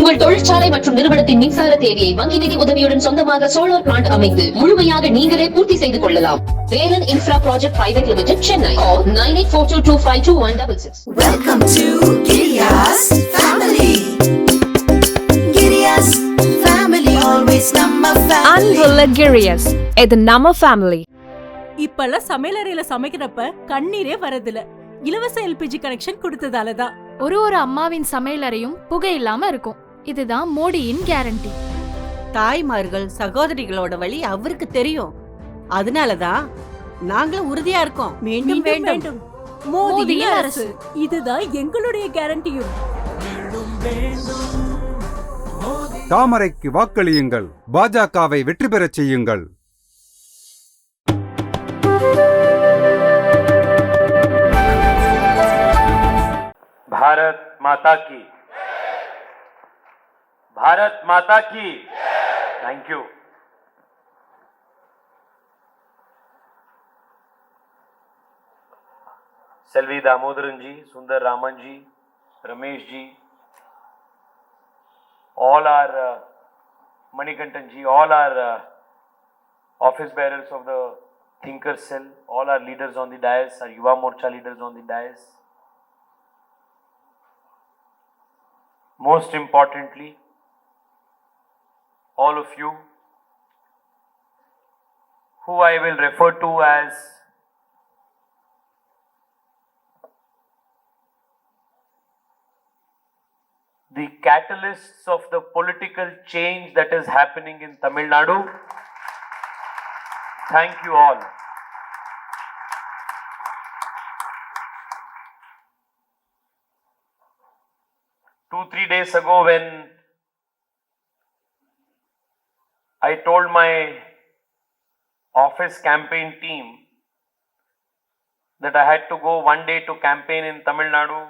உங்கள் தொழிற்சாலை மற்றும் நிறுவனத்தின் மின்சார தேவையை வங்கி நிதி உதவியுடன் சொந்தமாக சோலார் பிளான்ட் அமைத்து முழுமையாக நீங்களே பூர்த்தி செய்து கொள்ளலாம். Velan infra project private limited, Chennai. Call 9842252166. Welcome to Giriya's family. Giriya's family, always நம்ம family. அன்புள்ள கிரியஸ், இது நம்ம ஃபேமிலி. இப்பெல்லாம் சமையலறையில சமைக்கிறப்ப கண்ணீரே வரதில்ல. இலவச எல்பிஜி கனெக்ஷன் கொடுத்ததாலதான். ஒரு அம்மாவின் சமையலறையும் புகை இல்லாம இருக்கும். இதுதான் மோடியின் கேரண்டி. தாய்மார்கள் சகோதரிகளோட வழி அவருக்கு தெரியும். அதனாலதான் நாங்களும் உறுதியா இருக்கோம். மீண்டும் வேண்டும் மோடியின் அரசு, இதுதான் எங்களுடைய கேரண்டியும். தாமரைக்கு வாக்களியுங்கள், பாஜகவை வெற்றி பெறச் செய்யுங்கள். भारत माता की, भारत माता की. Thank you. Selvi Damodaran ji, Sundar Raman ji, Ramesh ji, all our Manikantan ji, all our office bearers of the Thinkers Cell, all our leaders on the dais, our Yuva Morcha leaders on the dais. Most importantly, all of you who I will refer to as the catalysts of the political change that is happening in Tamil Nadu. Thank you all. Two, 3 days ago, when I told my office campaign team that I had to go one day to campaign in Tamil Nadu,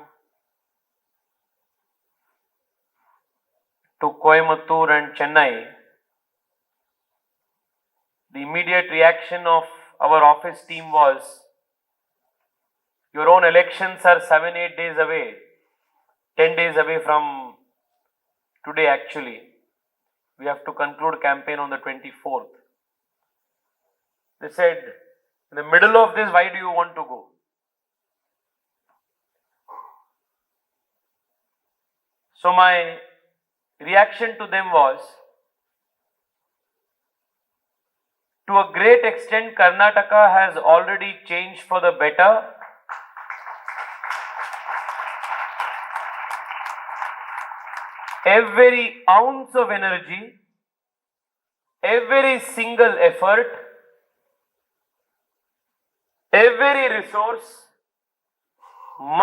to Coimbatore and Chennai, the immediate reaction of our office team was, your own elections are 7-8 days away. 10 days away from today actually. We have to conclude campaign on the 24th. They said, in the middle of this, why do you want to go? So my reaction to them was, to a great extent, Karnataka has already changed for the better. Every ounce of energy, every single effort, every resource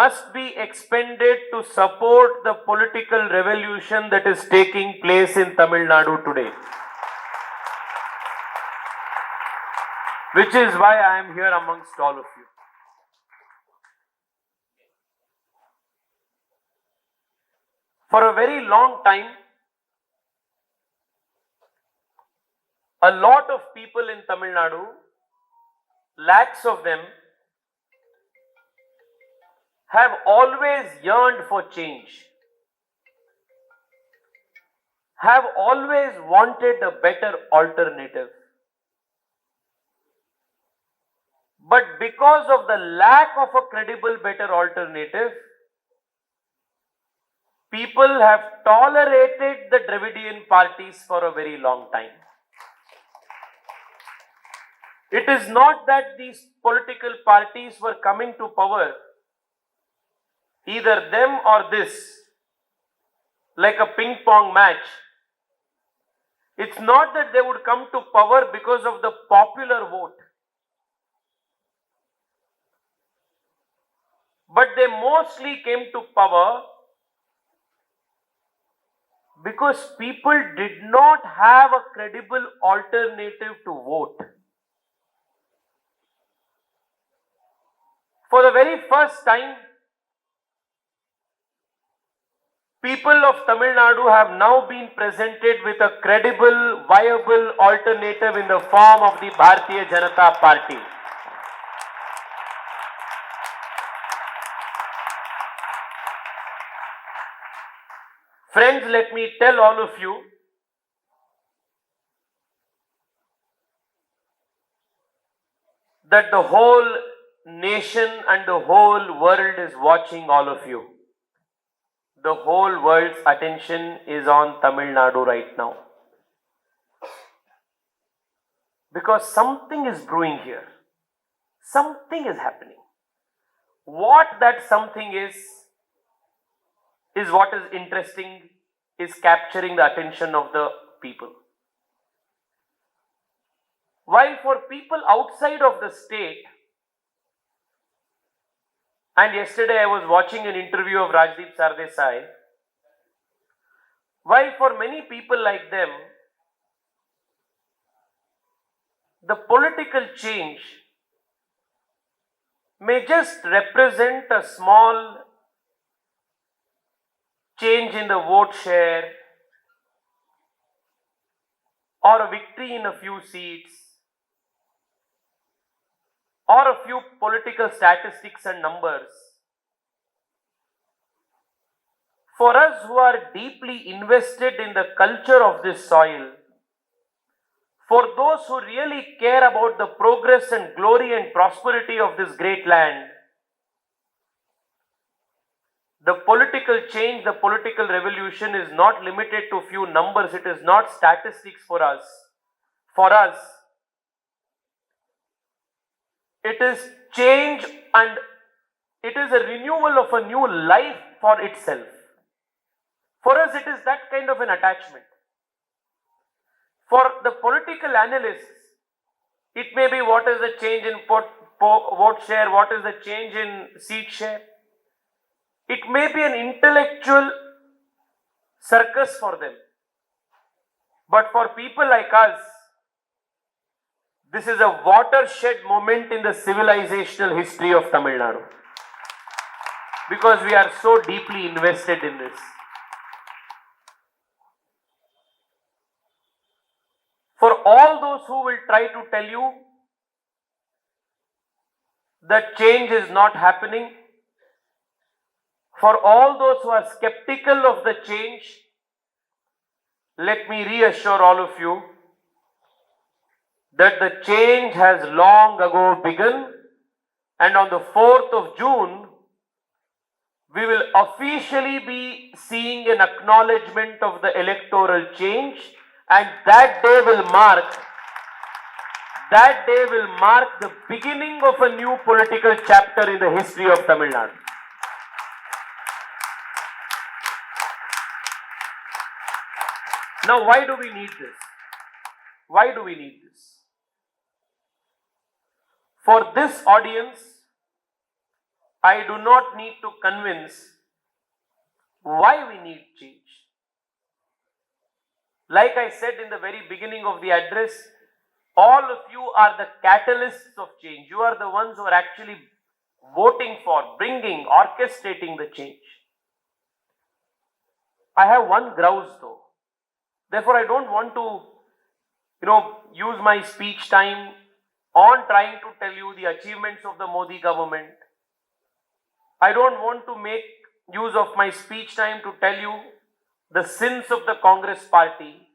must be expended to support the political revolution that is taking place in Tamil Nadu today. Which is why I am here amongst all of you. For a very long time, a lot of people in Tamil Nadu, lakhs of them, have always yearned for change, have always wanted a better alternative. But because of the lack of a credible better alternative, people have tolerated the Dravidian parties for a very long time. It is not that these political parties were coming to power, either them or this, like a ping pong match. It's not that they would come to power because of the popular vote, but they mostly came to power because people did not have a credible alternative to vote. For the very first time, people of Tamil Nadu have now been presented with a credible, viable alternative in the form of the Bharatiya Janata Party. Friends, let me tell all of you that the whole nation and the whole world is watching all of you. The whole world's attention is on Tamil Nadu right now. Because something is brewing here. Something is happening. What that something is what is interesting, is capturing the attention of the people. While for people outside of the state, and yesterday I was watching an interview of Rajdeep Sardesai, while for many people like them, the political change may just represent a small change in the vote share or a victory in a few seats or a few political statistics and numbers. For us who are deeply invested in the culture of this soil, for those who really care about the progress and glory and prosperity of this great land, the political change, the political revolution is not limited to few numbers. It is not statistics for us. For us, it is change and it is a renewal of a new life for itself. For us, it is that kind of an attachment. For the political analysts, it may be what is the change in vote share, what is the change in seat share. It may be an intellectual circus for them. But for people like us, this is a watershed moment in the civilizational history of Tamil Nadu. Because we are so deeply invested in this. For all those who will try to tell you that change is not happening, for all those who are skeptical of the change, let me reassure all of you that the change has long ago begun, and on the 4th of June, we will officially be seeing an acknowledgement of the electoral change, and that day will mark the beginning of a new political chapter in the history of Tamil Nadu. Now, why do we need this? Why do we need this? For this audience, I do not need to convince why we need change. Like I said in the very beginning of the address, all of you are the catalysts of change. You are the ones who are actually voting for, bringing, orchestrating the change. I have one grouse though. Therefore, I don't want to, use my speech time on trying to tell you the achievements of the Modi government. I don't want to make use of my speech time to tell you the sins of the Congress party.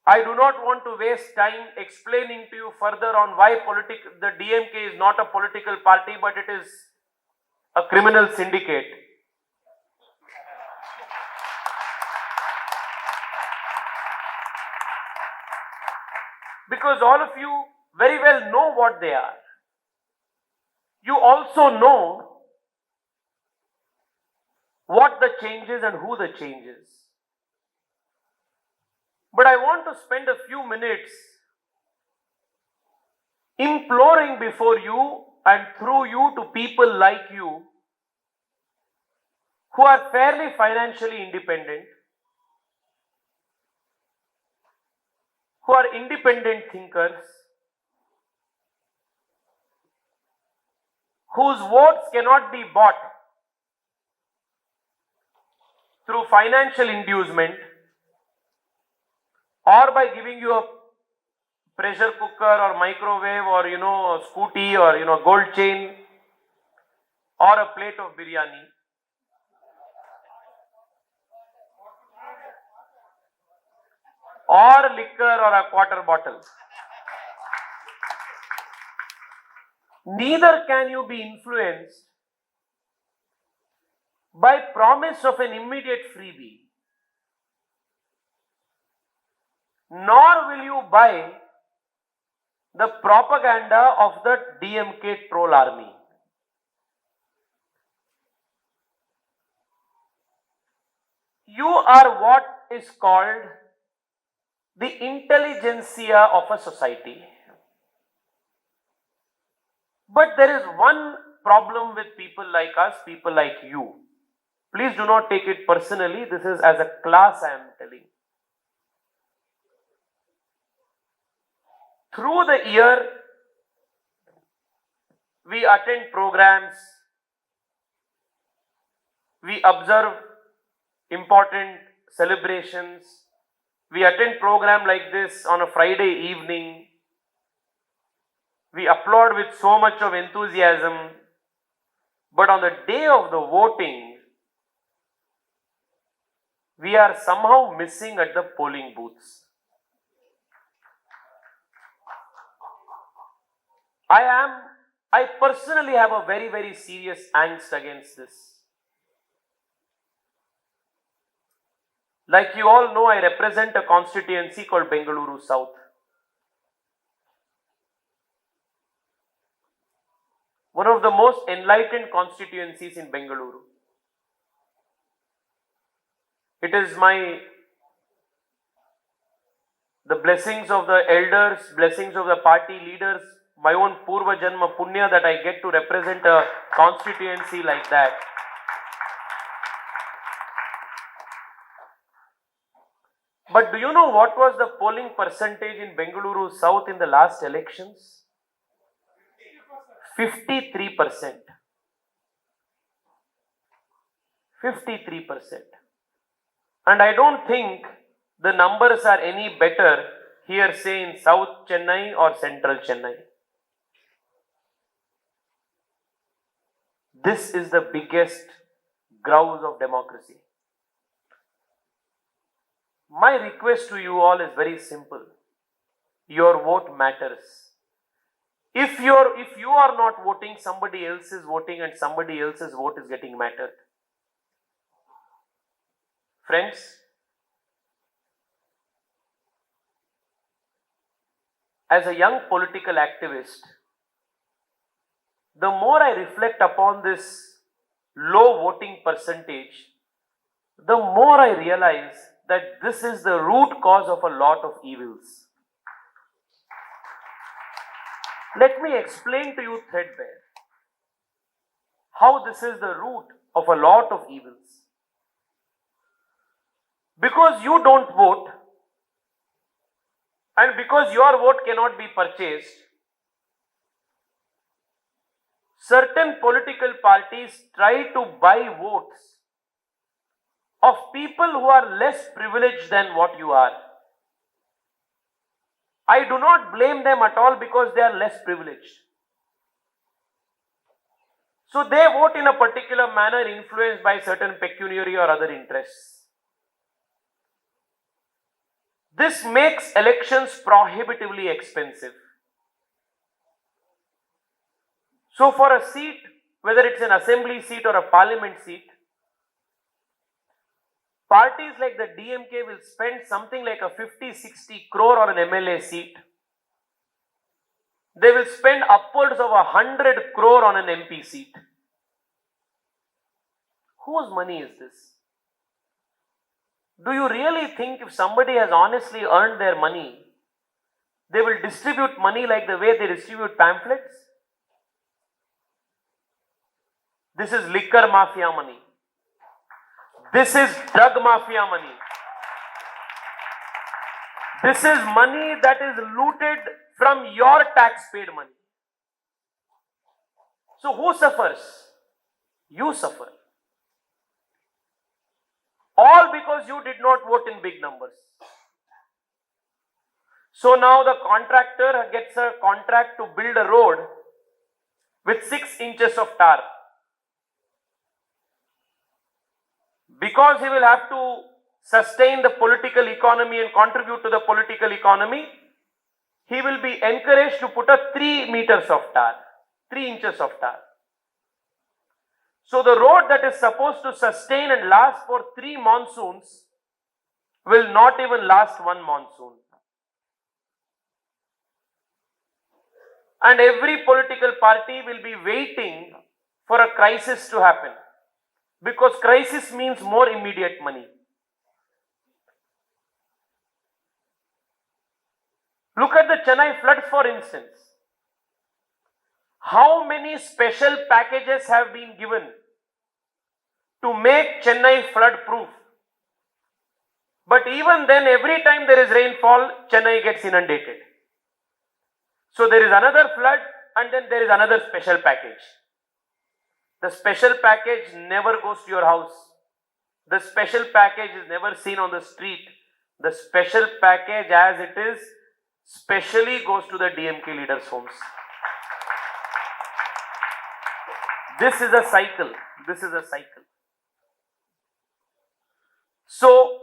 I do not want to waste time explaining to you further on why the DMK is not a political party, but it is a criminal syndicate. Because all of you very well know what they are. You also know what the change is and who the change is. But I want to spend a few minutes imploring before you and through you to people like you who are fairly financially independent, who are independent thinkers, whose votes cannot be bought through financial inducement or by giving you a pressure cooker or microwave or a scooty or gold chain or a plate of biryani. or liquor or a quarter bottle. Neither can you be influenced by promise of an immediate freebie, nor will you buy the propaganda of the DMK troll army. You are what is called the intelligentsia of a society. But there is one problem with people like us, people like you. Please do not take it personally. This is as a class I am telling. Through the year, we attend programs, we observe important celebrations, we attend program like this on a Friday evening, we applaud with so much of enthusiasm, but on the day of the voting, we are somehow missing at the polling booths. I personally have a very, very serious angst against this. Like you all know, I represent a constituency called Bengaluru South. One of the most enlightened constituencies in Bengaluru. It is the blessings of the elders, blessings of the party leaders, my own Purva Janma Punya that I get to represent a constituency like that. But do you know what was the polling percentage in Bengaluru South in the last elections? 53%. 53%. And I don't think the numbers are any better here, say in South Chennai or Central Chennai. This is the biggest grouse of democracy. My request to you all is very simple. Your vote matters. If you are not voting, somebody else is voting and somebody else's vote is getting mattered. Friends, as a young political activist, the more I reflect upon this low voting percentage, the more I realize that this is the root cause of a lot of evils. Let me explain to you threadbare how this is the root of a lot of evils. Because you don't vote, and because your vote cannot be purchased, certain political parties try to buy votes of people who are less privileged than what you are. I do not blame them at all because they are less privileged. So they vote in a particular manner influenced by certain pecuniary or other interests. This makes elections prohibitively expensive. So for a seat, whether it's an assembly seat or a parliament seat, parties like the DMK will spend something like a 50-60 crore on an MLA seat. They will spend upwards of 100 crore on an MP seat. Whose money is this? Do you really think if somebody has honestly earned their money, they will distribute money like the way they distribute pamphlets? This is liquor mafia money. This is drug mafia money. This is money that is looted from your tax-paid money. So who suffers? You suffer. All because you did not vote in big numbers. So now the contractor gets a contract to build a road with 6 inches of tar. Because he will have to sustain the political economy and contribute to the political economy, he will be encouraged to put a 3 meters of tar, 3 inches of tar. So the road that is supposed to sustain and last for 3 monsoons will not even last 1 monsoon. And every political party will be waiting for a crisis to happen, because crisis means more immediate money. Look at the Chennai floods, for instance. How many special packages have been given to make Chennai flood proof? But even then, every time there is rainfall, Chennai gets inundated. So there is another flood and then there is another special package. The special package never goes to your house. The special package is never seen on the street. The special package as it is specially goes to the DMK leaders' homes. This is a cycle. This is a cycle. So,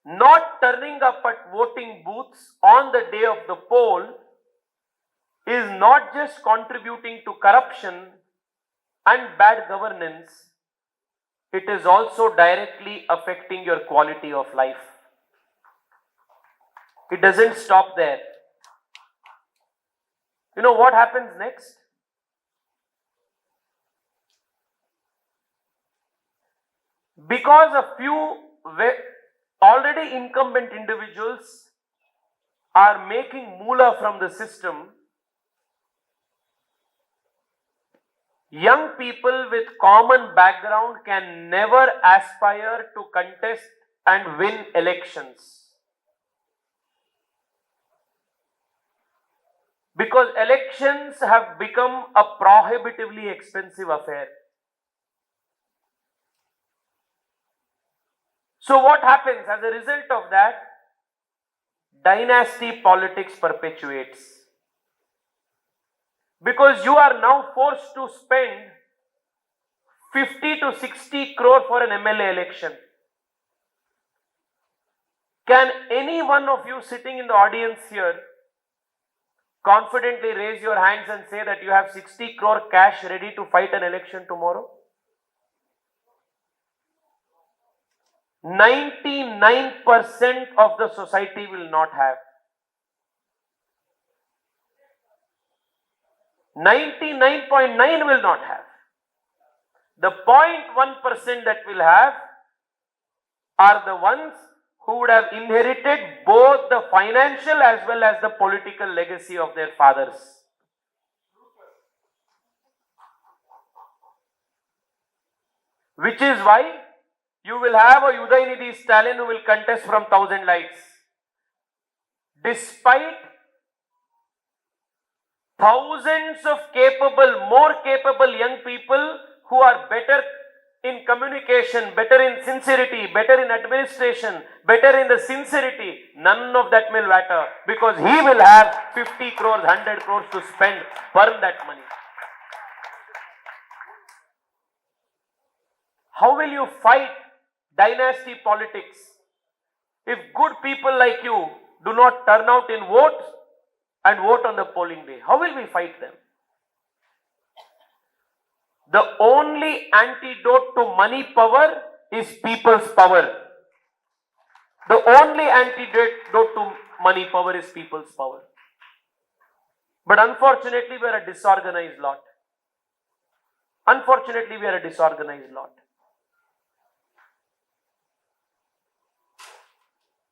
not turning up at voting booths on the day of the poll is not just contributing to corruption and bad governance, it is also directly affecting your quality of life. It doesn't stop there. You know what happens next? Because a few already incumbent individuals are making moolah from the system, young people with common background can never aspire to contest and win elections. Because elections have become a prohibitively expensive affair. So what happens as a result of that? Dynasty politics perpetuates. Because you are now forced to spend 50 to 60 crore for an MLA election. Can any one of you sitting in the audience here confidently raise your hands and say that you have 60 crore cash ready to fight an election tomorrow? 99% of the society will not have. 99.9 will not have. The 0.1% that will have are the ones who would have inherited both the financial as well as the political legacy of their fathers. Which is why you will have a Udaynidhi Stalin who will contest from 1,000 lights. Despite thousands of more capable young people who are better in communication, better in sincerity, better in administration, better in the sincerity, none of that will matter, because he will have 50 crores, 100 crores to spend, burn that money. How will you fight dynasty politics if good people like you do not turn out in vote and vote on the polling day? How will we fight them? The only antidote to money power is people's power. The only antidote to money power is people's power. But unfortunately, we are a disorganized lot. Unfortunately, we are a disorganized lot.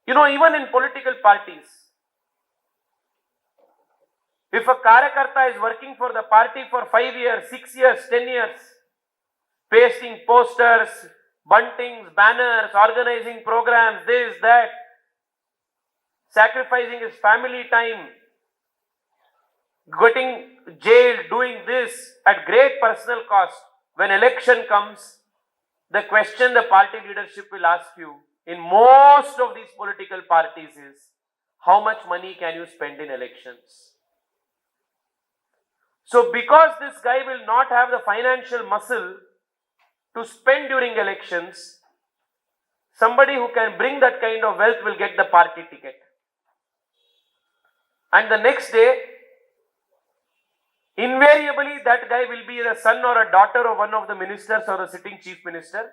You know, even in political parties, if a Karyakarta is working for the party for 5 years, 6 years, 10 years, pasting posters, buntings, banners, organizing programs, this, that, sacrificing his family time, getting jailed, doing this at great personal cost, when election comes, the question the party leadership will ask you in most of these political parties is, how much money can you spend in elections? So because this guy will not have the financial muscle to spend during elections, somebody who can bring that kind of wealth will get the party ticket. And the next day, invariably that guy will be the son or a daughter of one of the ministers or the sitting chief minister.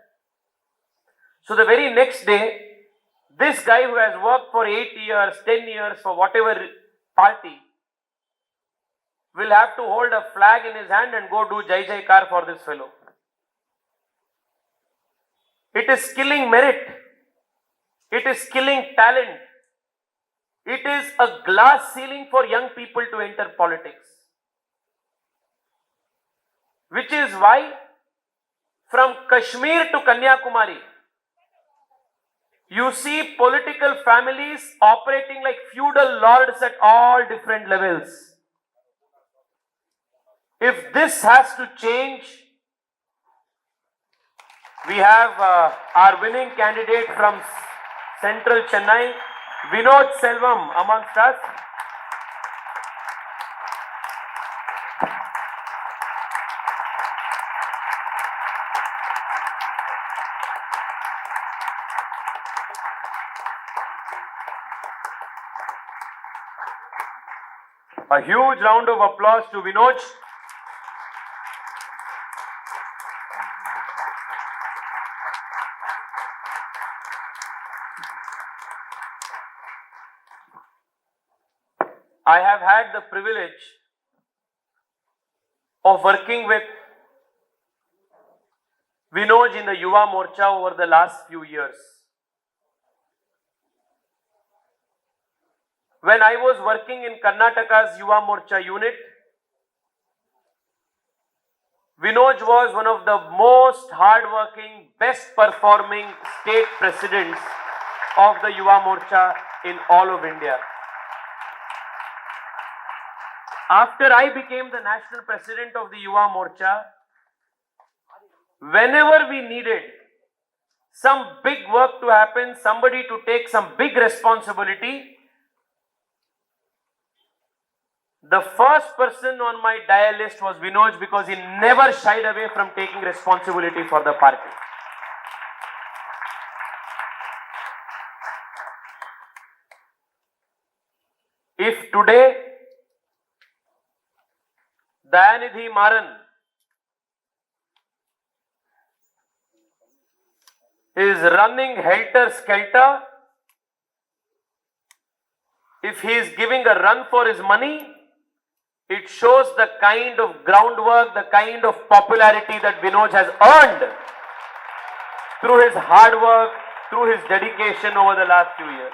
So the very next day, this guy who has worked for 8 years, 10 years for whatever party will have to hold a flag in his hand and go do Jai Jaikar for this fellow. It is killing merit. It is killing talent. It is a glass ceiling for young people to enter politics. Which is why from Kashmir to Kanyakumari, you see political families operating like feudal lords at all different levels. If this has to change, we have our winning candidate from Central Chennai, Vinoj Selvam, amongst us. A huge round of applause to Vinoj. I have had the privilege of working with Vinoj in the Yuva Morcha over the last few years. When I was working in Karnataka's Yuva Morcha unit, Vinoj was one of the most hard-working, best-performing state presidents of the Yuva Morcha in all of India. After I became the national president of the Yuva Morcha, whenever we needed some big work to happen, somebody to take some big responsibility, the first person on my dial list was Vinoj, because he never shied away from taking responsibility for the party. If today Dayanidhi Maran is running helter-skelter, if he is giving a run for his money, it shows the kind of groundwork, the kind of popularity that Vinoj has earned through his hard work, through his dedication over the last few years.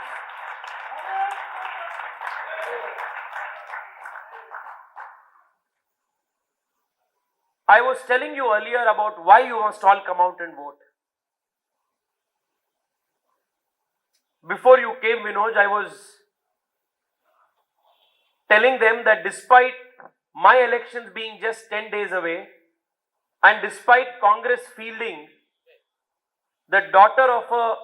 I was telling you earlier about why you must all come out and vote. Before you came, Vinoj, I was telling them that despite my elections being just 10 days away, and despite Congress fielding the daughter of a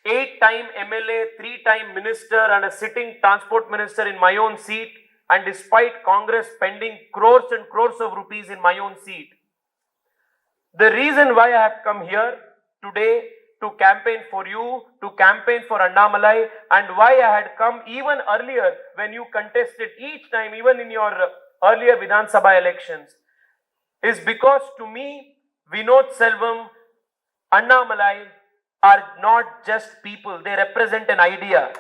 8-time MLA, 3-time minister and a sitting transport minister in my own seat, and despite Congress spending crores and crores of rupees in my own seat, the reason why I have come here today to campaign for you, to campaign for Annamalai, and why I had come even earlier when you contested each time, even in your earlier Vidhan Sabha elections, is because to me, Vinod Selvam, Annamalai are not just people, they represent an idea.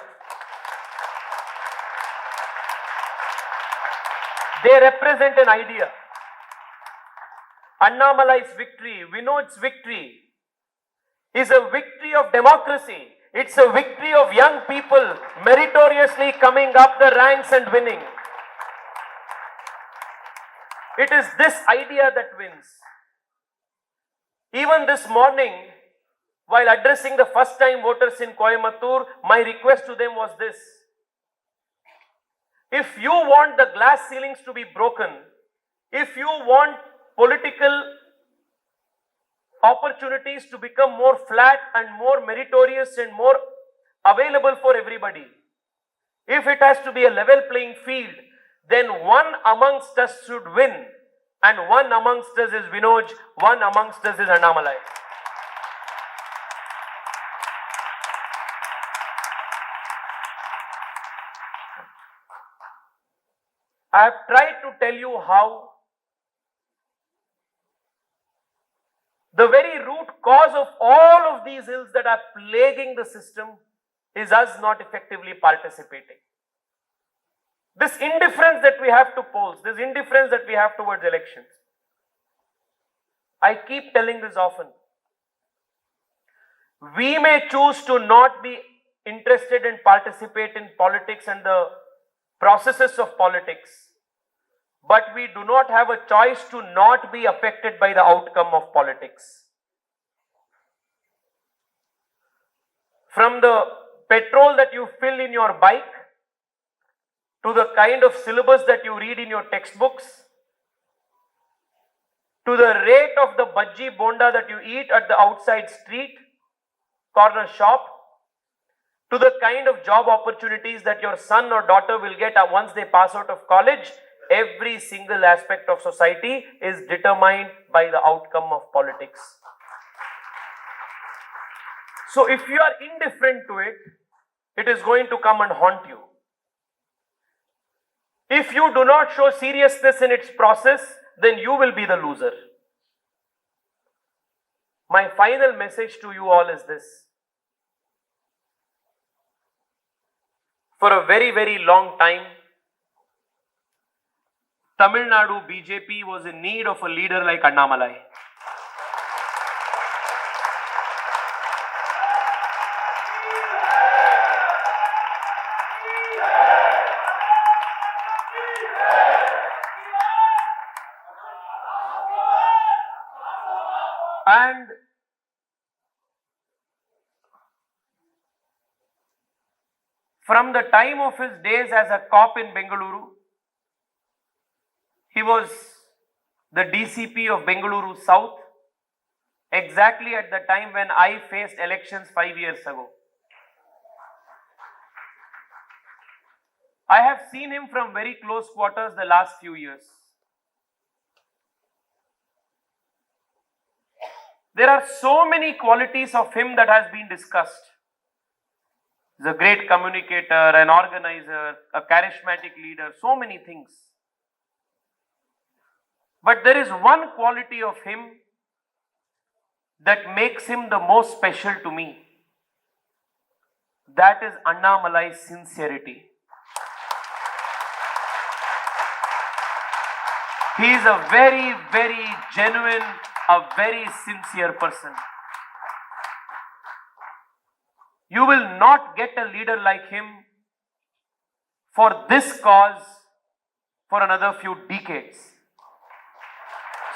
They represent an idea. Annamalai's victory, Vinod's victory, is a victory of democracy. It's a victory of young people meritoriously coming up the ranks and winning. It is this idea that wins. Even this morning, while addressing the first-time voters in Coimbatore, my request to them was this: if you want the glass ceilings to be broken, if you want political opportunities to become more flat and more meritorious and more available for everybody, if it has to be a level playing field, then one amongst us should win, and one amongst us is Vinoj, one amongst us is Annamalai. I have tried to tell you how the very root cause of all of these ills that are plaguing the system is us not effectively participating. This indifference that we have to polls, this indifference that we have towards elections. I keep telling this often. We may choose to not be interested and participate in politics and the processes of politics, but we do not have a choice to not be affected by the outcome of politics. From the petrol that you fill in your bike, to the kind of syllabus that you read in your textbooks, to the rate of the bhaji bonda that you eat at the outside street, corner shop, to the kind of job opportunities that your son or daughter will get once they pass out of college, every single aspect of society is determined by the outcome of politics. So if you are indifferent to it, it is going to come and haunt you. If you do not show seriousness in its process, then you will be the loser. My final message to you all is this. For a very, very long time, Tamil Nadu BJP was in need of a leader like Annamalai. And from the time of his days as a cop in Bengaluru, he was the DCP of Bengaluru South, exactly at the time when I faced elections 5 years ago. I have seen him from very close quarters the last few years. There are so many qualities of him that has been discussed. He's a great communicator, an organizer, a charismatic leader, so many things. But there is one quality of him that makes him the most special to me. That is Annamalai's sincerity. He is a very, very genuine, a very sincere person. You will not get a leader like him for this cause for another few decades.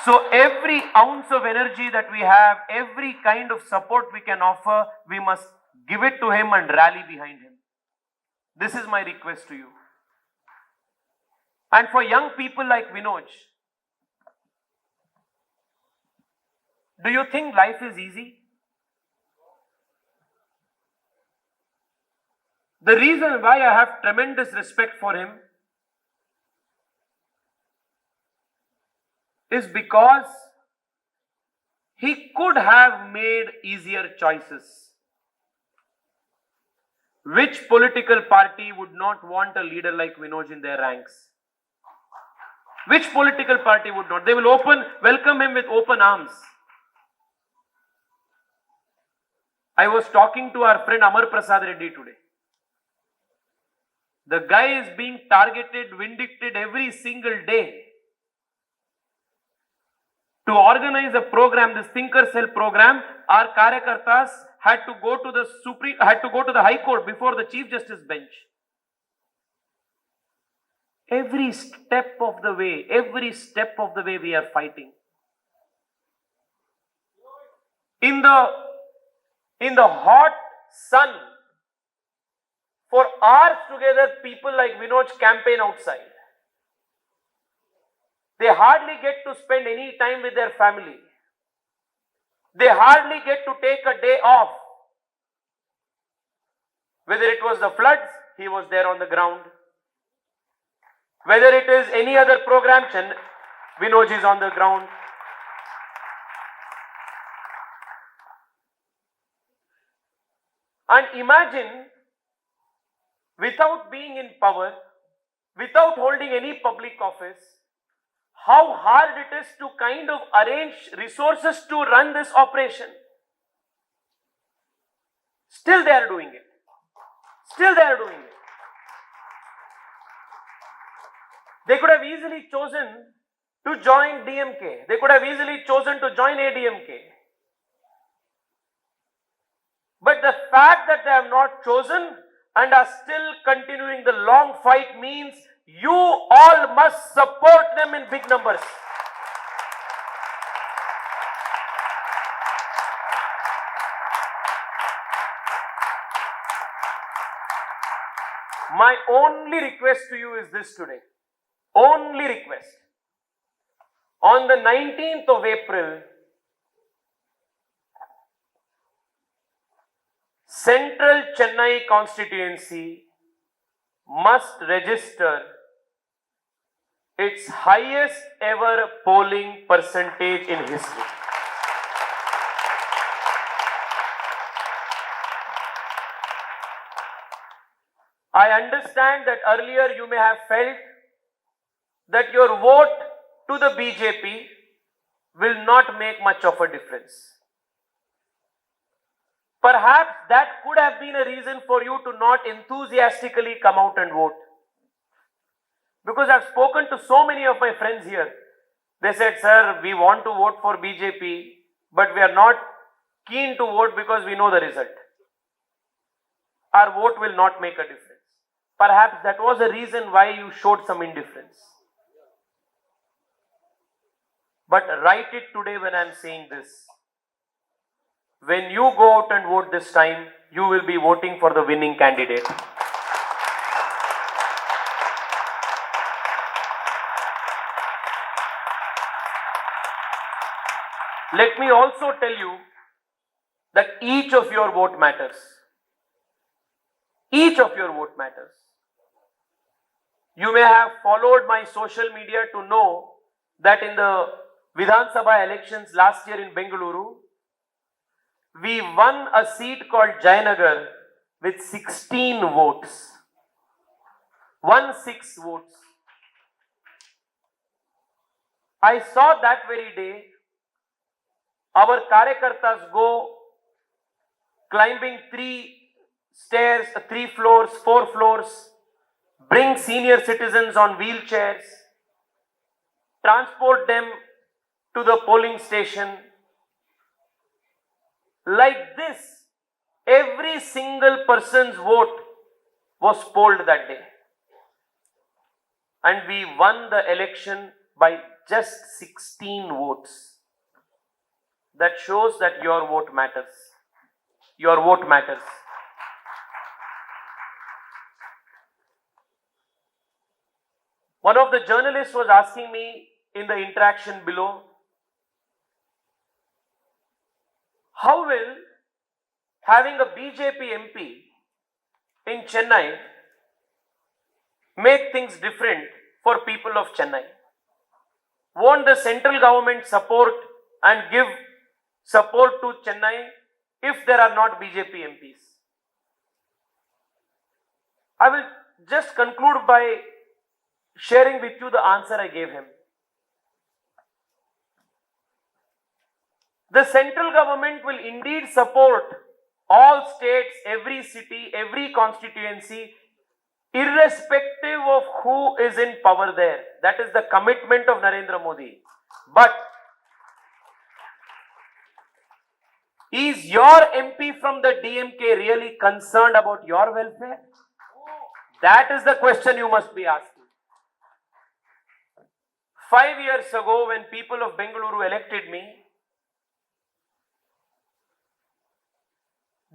So every ounce of energy that we have, every kind of support we can offer, we must give it to him and rally behind him. This is my request to you. And for young people like Vinoj, do you think life is easy? The reason why I have tremendous respect for him is because he could have made easier choices. Which political party would not want a leader like Vinoj in their ranks? Which political party would not? They will welcome him with open arms. I was talking to our friend Amar Prasad Reddy today. The guy is being targeted, vindicted every single day. To organize a program, this Thinker Cell program, our Karyakartas had to go to the High Court before the Chief Justice bench. Every step of the way we are fighting. In the hot sun, for hours together, people like Vinoj campaign outside. They hardly get to spend any time with their family. They hardly get to take a day off. Whether it was the floods, he was there on the ground. Whether it is any other program, Vinoj is on the ground. And imagine, without being in power, without holding any public office, how hard it is to kind of arrange resources to run this operation. Still they are doing it. Still they are doing it. They could have easily chosen to join DMK. They could have easily chosen to join ADMK. But the fact that they have not chosen and are still continuing the long fight means you all must support them in big numbers. My only request to you is this today. Only request. On the 19th of April, Central Chennai constituency must register its highest ever polling percentage in history. I understand that earlier you may have felt that your vote to the BJP will not make much of a difference. Perhaps that could have been a reason for you to not enthusiastically come out and vote. Because I've spoken to so many of my friends here. They said, sir, we want to vote for BJP, but we are not keen to vote because we know the result. Our vote will not make a difference. Perhaps that was a reason why you showed some indifference. But write it today when I'm saying this. When you go out and vote this time, you will be voting for the winning candidate. Let me also tell you that each of your vote matters. Each of your vote matters. You may have followed my social media to know that in the Vidhan Sabha elections last year in Bengaluru, we won a seat called Jayanagar with 16 votes. 16 votes. I saw that very day our Karyakartas go climbing 3 stairs, 3 floors, 4 floors, bring senior citizens on wheelchairs, transport them to the polling station. Like this, every single person's vote was polled that day. And we won the election by just 16 votes. That shows that your vote matters. Your vote matters. One of the journalists was asking me in the interaction below, how will having a BJP MP in Chennai make things different for people of Chennai? Won't the central government support and give support to Chennai if there are not BJP MPs? I will just conclude by sharing with you the answer I gave him. The central government will indeed support all states, every city, every constituency, irrespective of who is in power there. That is the commitment of Narendra Modi. But is your MP from the DMK really concerned about your welfare? That is the question you must be asking. 5 years ago, when people of Bengaluru elected me,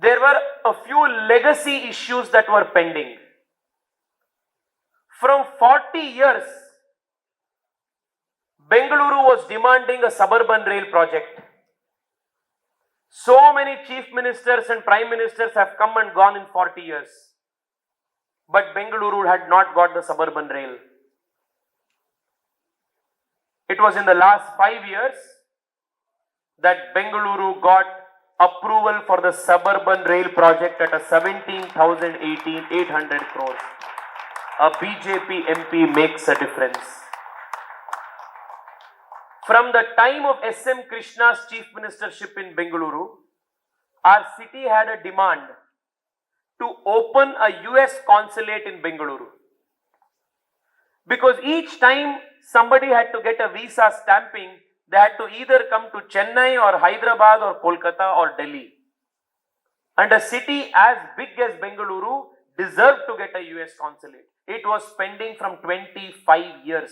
there were a few legacy issues that were pending. From 40 years, Bengaluru was demanding a suburban rail project. So many chief ministers and prime ministers have come and gone in 40 years. But Bengaluru had not got the suburban rail. It was in the last 5 years that Bengaluru got approval for the suburban rail project at a 17,800 crores. a BJP MP makes a difference. From the time of SM Krishna's chief ministership in Bengaluru, our city had a demand to open a US consulate in Bengaluru. Because each time somebody had to get a visa stamping, they had to either come to Chennai or Hyderabad or Kolkata or Delhi. And a city as big as Bengaluru deserved to get a US consulate. It was pending from 25 years.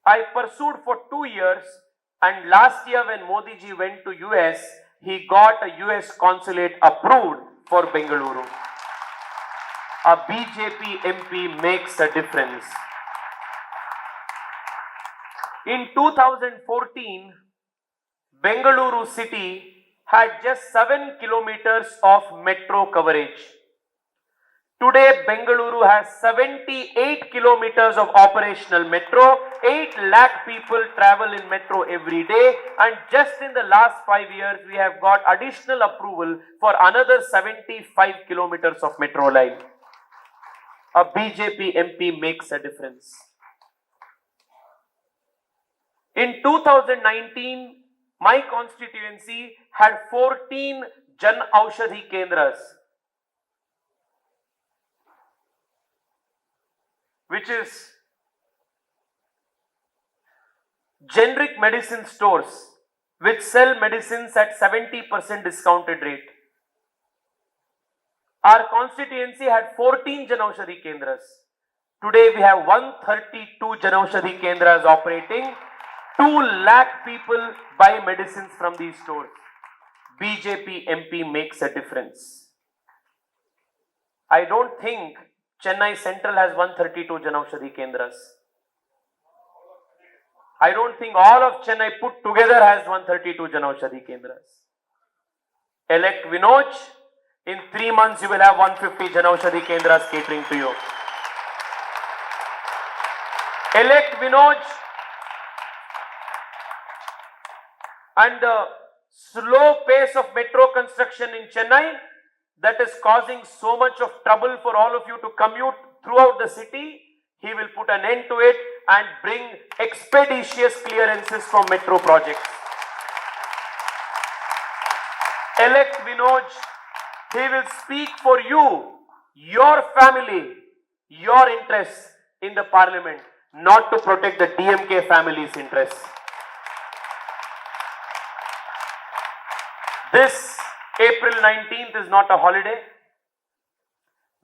I pursued for 2 years, and last year when Modi ji went to US, he got a US consulate approved for Bengaluru. A BJP MP makes a difference. In 2014, Bengaluru city had just 7 kilometers of metro coverage. Today, Bengaluru has 78 kilometers of operational metro. 8 lakh people travel in metro every day. And just in the last 5 years, we have got additional approval for another 75 kilometers of metro line. A BJP MP makes a difference. In 2019, my constituency had 14 Jan Aushadhi Kendras, which is generic medicine stores which sell medicines at 70% discounted rate. Our constituency had 14 Jan Aushadhi Kendras. Today we have 132 Jan Aushadhi Kendras operating. 2 lakh people buy medicines from these stores. BJP MP makes a difference. I don't think Chennai Central has 132 Jan Aushadhi Kendras. I don't think all of Chennai put together has 132 Jan Aushadhi Kendras. Elect Vinoj, in 3 months you will have 150 Jan Aushadhi Kendras catering to you. Elect Vinoj, and the slow pace of metro construction in Chennai that is causing so much of trouble for all of you to commute throughout the city, he will put an end to it and bring expeditious clearances from metro projects. Elect Vinoj, he will speak for you, your family, your interests in the parliament, not to protect the DMK family's interests. This April 19th is not a holiday.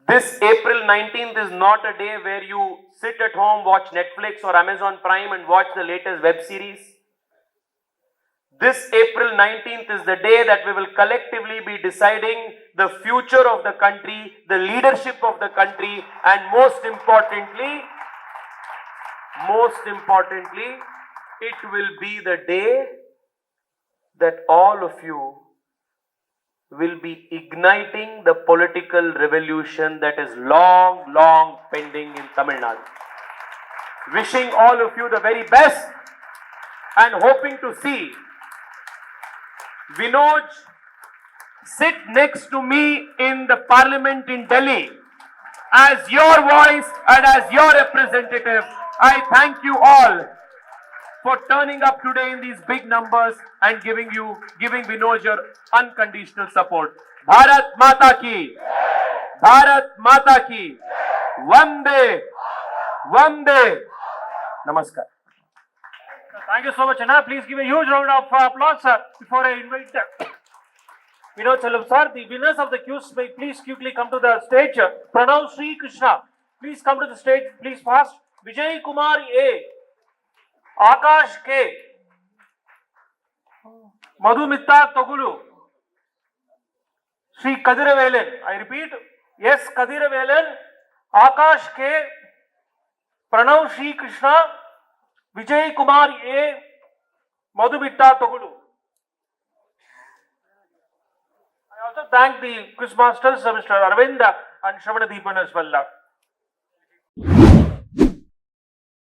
This April 19th is not a day where you sit at home, watch Netflix or Amazon Prime and watch the latest web series. This April 19th is the day that we will collectively be deciding the future of the country, the leadership of the country, and most importantly, it will be the day that all of you will be igniting the political revolution that is long pending in Tamil Nadu. Wishing all of you the very best and hoping to see Vinoj sit next to me in the parliament in Delhi as your voice and as your representative. I thank you all for turning up today in these big numbers and giving Vinoj your unconditional support. Bharat Mata ki! Bharat Mata ki! Vande! Vande! Namaskar. Thank you so much, Anna. Please give a huge round of applause before I invite Vinoj Chellam sir. The winners of the quiz may please quickly come to the stage. Pranav Sri Krishna, please come to the stage, please fast. Vijay Kumar A. Akash K. Madhumita Togulu. Sri Kadiravelan. I repeat, yes, Kadiravelan. Akash K. Pranav Sri Krishna. Vijay Kumar A. Madhumita Togulu. I also thank the quiz masters, Mr. Arvind and Shravanadeepan as well.